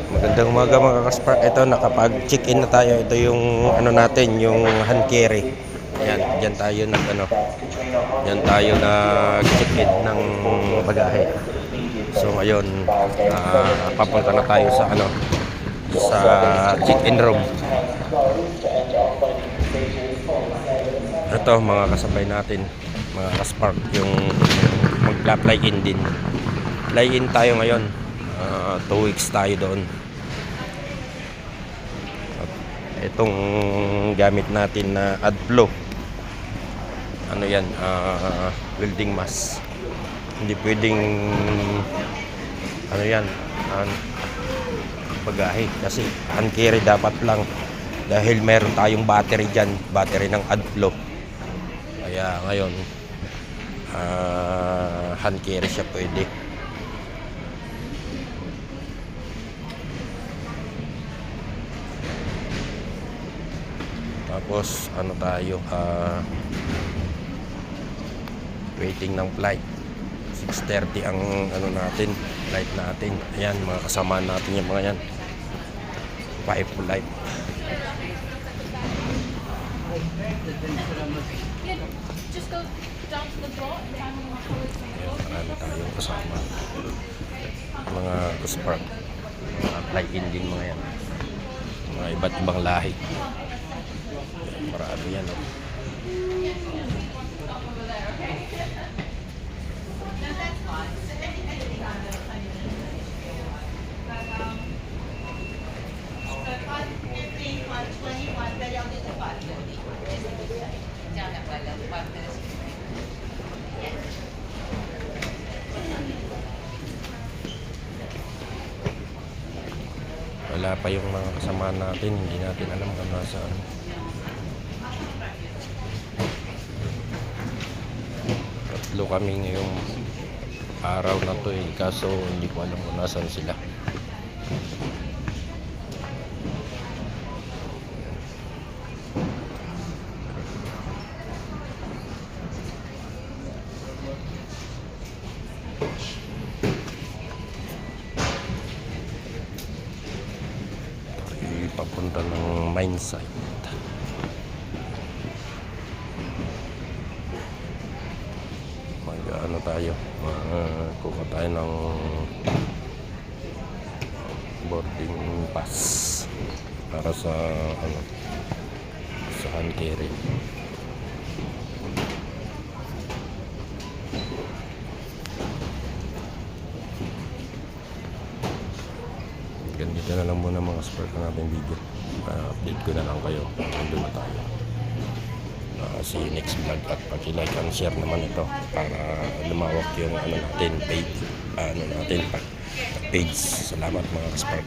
Magandang umaga mga kaspark. Ito nakapag-check-in na tayo. Ito yung ano natin, yung hand carry. Yan, diyan tayo diyan tayo nag-check-in ng bagahe. So ngayon, papunta na tayo sa sa check-in room. Ito mga kasabay natin, mga kaspark, yung magla-fly in din. Fly in tayo ngayon. 2 weeks tayo doon. Itong gamit natin na AdFlow, ano yan, welding mask. Hindi pwedeng ano yan, bagahe, kasi hand carry dapat lang, dahil meron tayong battery dyan, battery ng AdFlow. Kaya ngayon hand carry siya pwede. Tapos ano tayo, waiting ng flight. 6:30 ang natin, flight natin. Ayan, mga kasama natin yung mga yan. 5 flight. Ayan, marami tayong kasama. Mga kaspark, mga flight in din mga yan. Mga iba't ibang lahi. Marami yan, oh. Wala pa yung mga kasama natin, hindi natin alam kung nasaan. Tatlo kami ngayong araw na to kaso hindi ko alam kung nasaan sila. Papunta ng mine site. Ano tayo, kuha tayo ng boarding pass para sa sa hand carry. Ganito na lang muna mga sport ng ating video. Update ko na lang kayo kung nandun na tayo. See you next vlog, at paki-like and share naman ito para lumawak yung natin page, page. Salamat mga kaspark.